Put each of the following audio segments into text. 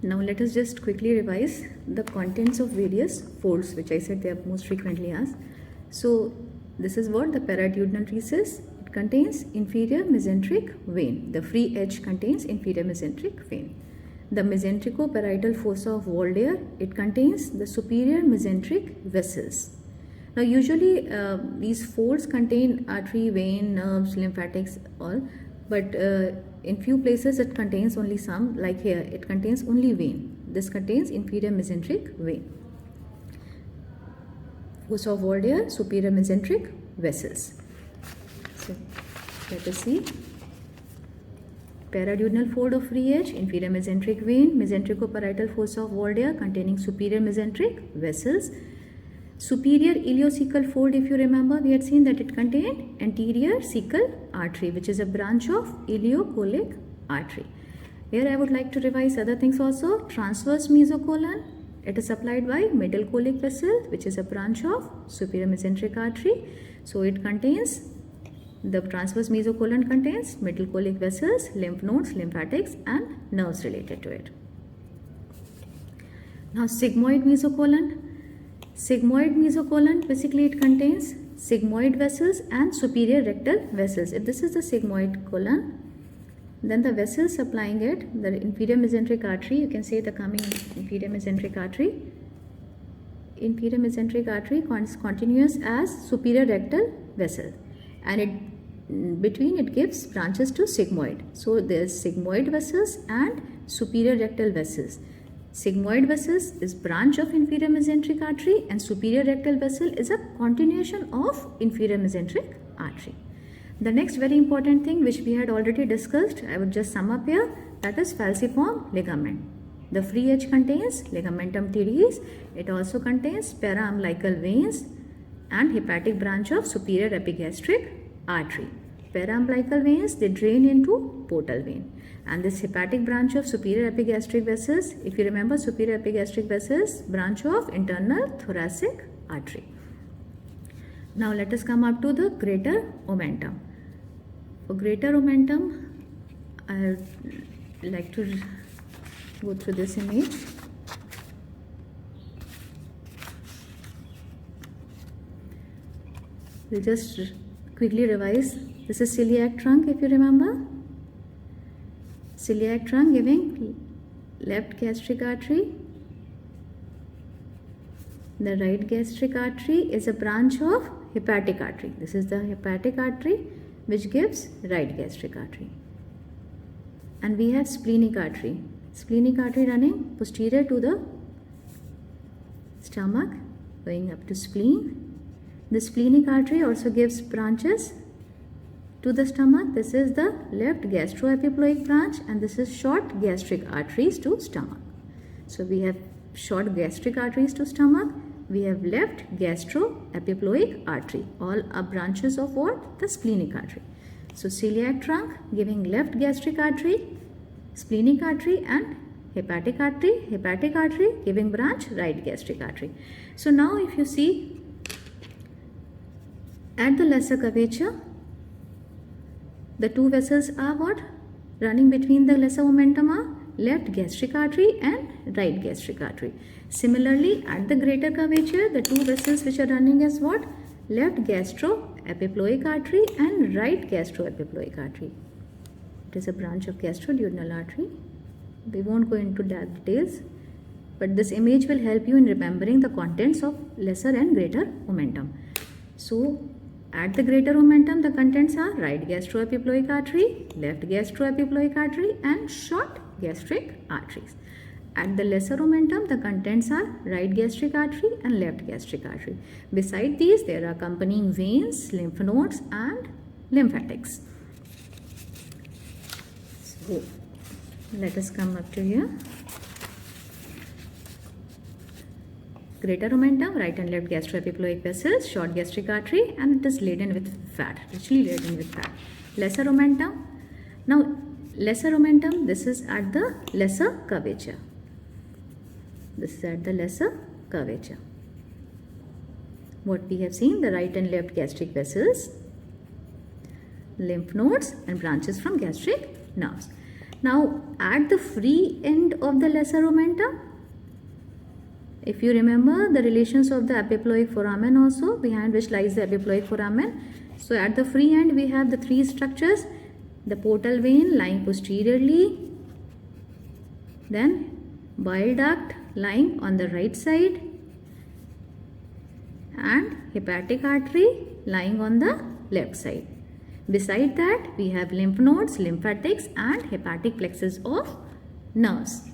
Now let us just quickly revise the contents of various folds, which I said they are most frequently asked. So this is what the paradiddinal recess. It contains inferior mesenteric vein. The free edge contains inferior mesenteric vein. The mesenterico-parietal fossa of Waldeyer, it contains the superior mesenteric vessels. Now usually these folds contain artery, vein, nerves, lymphatics, all, but in few places it contains only some, like here it contains only vein. This contains inferior mesenteric vein. Fossa of Waldeyer, superior mesenteric vessels. So let us see. Paradiddinal fold of free edge, inferior mesenteric vein, mesenterico-parietal fossa of Waldeyer containing superior mesenteric vessels. Superior ileocecal fold, if you remember, we had seen that it contained anterior cecal artery, which is a branch of ileocolic artery. Here I would like to revise other things also. Transverse mesocolon, it is supplied by middle colic vessel, which is a branch of superior mesenteric artery. So it contains, the transverse mesocolon contains middle colic vessels, lymph nodes, lymphatics and nerves related to it. Now sigmoid mesocolon. Sigmoid mesocolon, basically it contains sigmoid vessels and superior rectal vessels. If this is the sigmoid colon, then the vessels supplying it, the inferior mesenteric artery, you can say the coming inferior mesenteric artery. Inferior mesenteric artery continues as superior rectal vessel, and it between it gives branches to sigmoid. So there is sigmoid vessels and superior rectal vessels. Sigmoid vessels is branch of inferior mesenteric artery and superior rectal vessel is a continuation of inferior mesenteric artery. The next very important thing which we had already discussed, I would just sum up here, that is falciform ligament. The free edge contains ligamentum teres. It also contains paraumbilical veins and hepatic branch of superior epigastric artery. Paraumbilical veins, they drain into portal vein. And this hepatic branch of superior epigastric vessels, if you remember, superior epigastric vessels, branch of internal thoracic artery. Now let us come up to the greater omentum. For greater omentum, I would like to go through this image. We'll just quickly revise. This is celiac trunk, if you remember. Celiac trunk giving left gastric artery. The right gastric artery is a branch of hepatic artery. This is the hepatic artery which gives right gastric artery. And we have splenic artery. Splenic artery running posterior to the stomach, going up to spleen. The splenic artery also gives branches to the stomach. This is the left gastroepiploic branch and this is short gastric arteries to stomach. So we have short gastric arteries to stomach. We have left gastroepiploic artery. All are branches of what? The splenic artery. So celiac trunk giving left gastric artery, splenic artery and hepatic artery. Hepatic artery giving branch right gastric artery. So now if you see at the lesser curvature, the two vessels are what? Running between the lesser omentum are left gastric artery and right gastric artery. Similarly, at the greater curvature, the two vessels which are running is what? Left gastroepiploic artery and right gastroepiploic artery. It is a branch of gastroduodenal artery. We won't go into that details, but this image will help you in remembering the contents of lesser and greater omentum. So, at the greater omentum, the contents are right gastroepiploic artery, left gastroepiploic artery and short gastric arteries. At the lesser omentum, the contents are right gastric artery and left gastric artery. Beside these, there are accompanying veins, lymph nodes and lymphatics. So, let us come up to here. Greater omentum, right and left gastroepiploic vessels, short gastric artery and it is laden with fat, richly laden with fat. Lesser omentum. Now, lesser omentum, this is at the lesser curvature. This is at the lesser curvature. What we have seen, the right and left gastric vessels, lymph nodes and branches from gastric nerves. Now at the free end of the lesser omentum, if you remember the relations of the epiploic foramen also, behind which lies the epiploic foramen. So at the free end we have the three structures, the portal vein lying posteriorly, then bile duct lying on the right side, and hepatic artery lying on the left side. Beside that we have lymph nodes, lymphatics and hepatic plexus of nerves.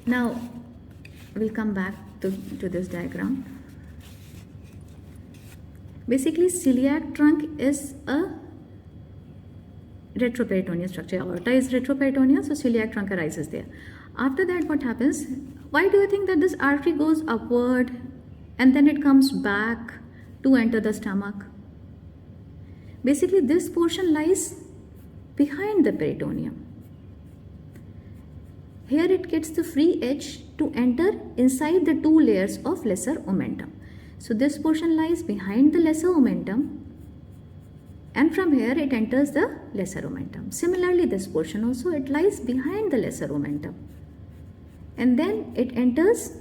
Now we'll come back to this diagram. Basically celiac trunk is a retroperitoneal structure. Aorta is retroperitoneal, so celiac trunk arises there. After that what happens? Why do you think that this artery goes upward and then it comes back to enter the stomach? Basically this portion lies behind the peritoneum. Here it gets the free edge to enter inside the two layers of lesser omentum. So this portion lies behind the lesser omentum, and from here it enters the lesser omentum. Similarly this portion also, it lies behind the lesser omentum, and then it enters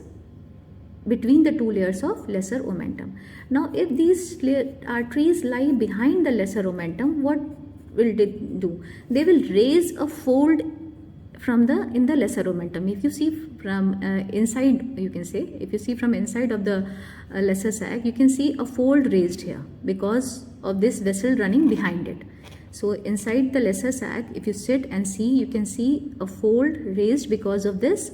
between the two layers of lesser omentum. Now if these arteries lie behind the lesser omentum, what will they do? They will raise a fold from in the lesser omentum. If you see from inside, you can say, if you see from inside of the lesser sac, you can see a fold raised here because of this vessel running behind it. So inside the lesser sac, if you sit and see, you can see a fold raised because of this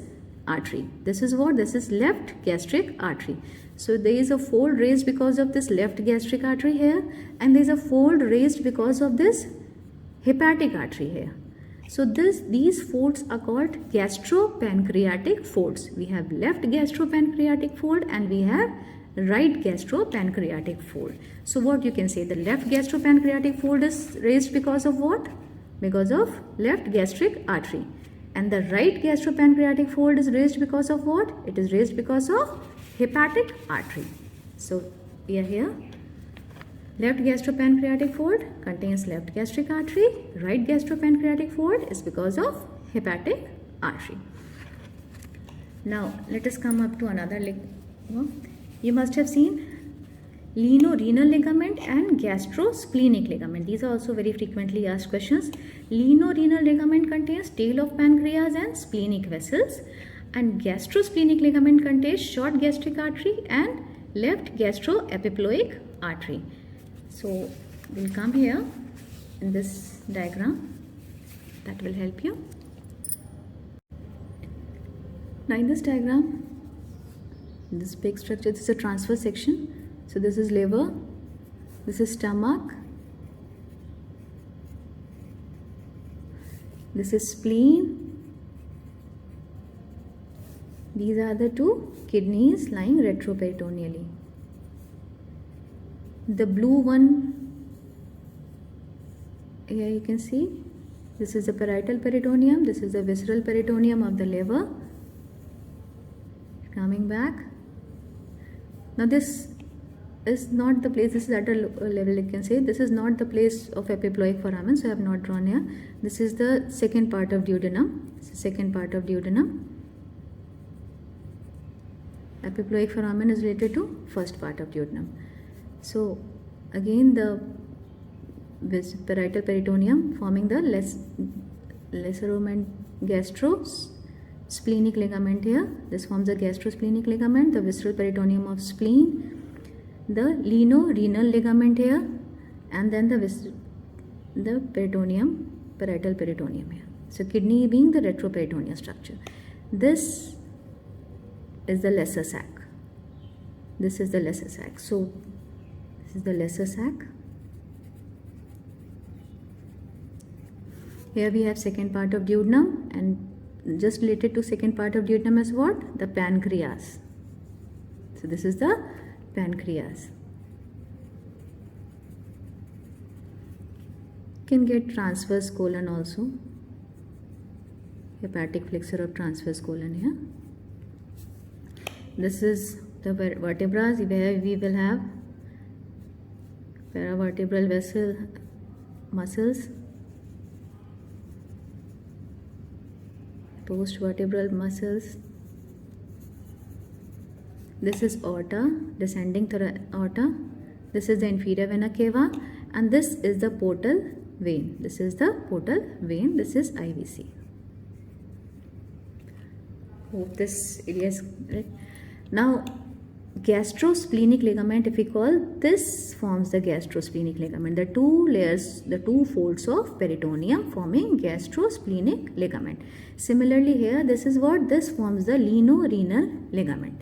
artery. This is what? This is left gastric artery. So there is a fold raised because of this left gastric artery here, and there is a fold raised because of this hepatic artery here. So these folds are called gastropancreatic folds. We have left gastropancreatic fold and we have right gastropancreatic fold. So what you can say, the left gastropancreatic fold is raised because of what? Because of left gastric artery. And the right gastropancreatic fold is raised because of what? It is raised because of hepatic artery. So we are here. Left gastropancreatic fold contains left gastric artery. Right gastropancreatic fold is because of hepatic artery. Now let us come up to another you must have seen lienorenal ligament and gastrosplenic ligament. These are also very frequently asked questions. Lienorenal ligament contains tail of pancreas and splenic vessels, and gastrosplenic ligament contains short gastric artery and left gastroepiploic artery. So we'll come here in this diagram, that will help you. Now in this diagram, this big structure, this is a transverse section. So this is liver, this is stomach, this is spleen, these are the two kidneys lying retroperitoneally. The blue one, here you can see, this is the parietal peritoneum, this is the visceral peritoneum of the liver. Coming back. Now this is not the place, this is at a level, you can say, this is not the place of epiploic foramen, so I have not drawn here. This is the second part of duodenum. This is second part of duodenum. Epiploic foramen is related to first part of duodenum. So again the parietal peritoneum forming the lesser gastrosplenic ligament here. This forms the gastrosplenic ligament, the visceral peritoneum of spleen, the lienorenal ligament here, and then the peritoneum, parietal peritoneum here. So kidney being the retroperitoneal structure. This is the lesser sac. This is the lesser sac. So this is the lesser sac. Here we have second part of duodenum, and just related to second part of duodenum is what? The pancreas. So this is the pancreas. Can get transverse colon also. Hepatic flexure of transverse colon here. This is the vertebrae where we will have paravertebral vessel muscles. Post-vertebral muscles. This is aorta, descending aorta. This is the inferior vena cava, and this is the portal vein. This is the portal vein. This is IVC. Hope this area is right. Now, gastrosplenic ligament, if we call, this forms the gastrosplenic ligament. The two layers, the two folds of peritoneum forming gastrosplenic ligament. Similarly here, this is what this forms the lienorenal ligament.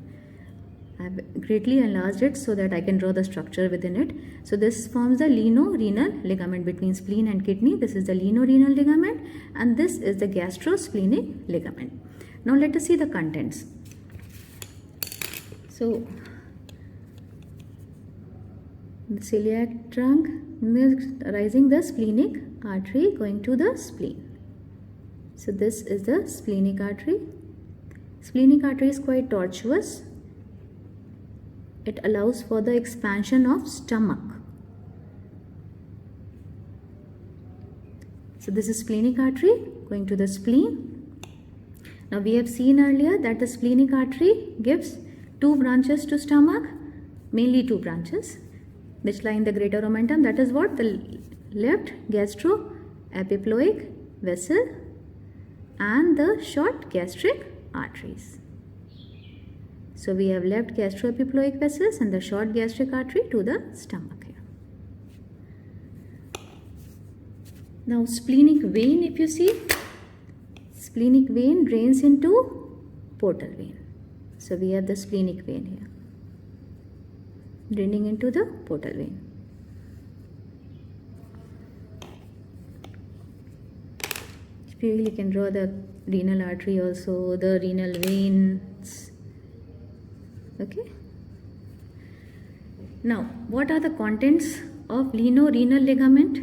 I have greatly enlarged it so that I can draw the structure within it. So this forms the lienorenal ligament between spleen and kidney. This is the lienorenal ligament, and this is the gastrosplenic ligament. Now let us see the contents. So the celiac trunk rising the splenic artery going to the spleen. So this is the splenic artery. Splenic artery is quite tortuous. It allows for the expansion of stomach. So this is splenic artery going to the spleen. Now we have seen earlier that the splenic artery gives two branches to stomach, mainly two branches, which lie in the greater omentum. That is what? The left gastroepiploic vessel and the short gastric arteries. So we have left gastroepiploic vessels and the short gastric artery to the stomach here. Now splenic vein, if you see, splenic vein drains into portal vein. So we have the splenic vein here, draining into the portal vein. If you really can draw the renal artery also, the renal veins. Okay. Now, what are the contents of lienorenal ligament?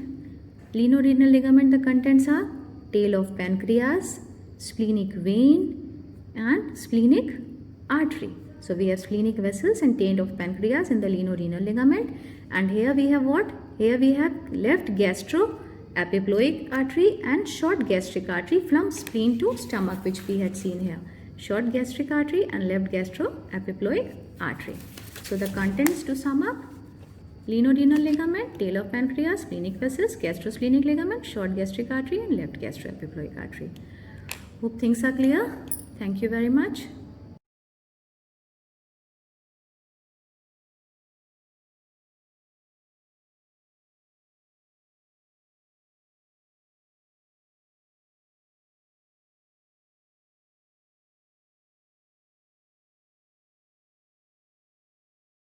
Lienorenal ligament, the contents are tail of pancreas, splenic vein, and splenic artery. So we have splenic vessels and tail of pancreas in the lienorenal ligament. And here we have what? Here we have left gastroepiploic artery and short gastric artery from spleen to stomach, which we had seen here. Short gastric artery and left gastroepiploic artery. So the contents to sum up: lienorenal ligament, tail of pancreas, splenic vessels, gastrosplenic ligament, short gastric artery and left gastroepiploic artery. Hope things are clear. Thank you very much.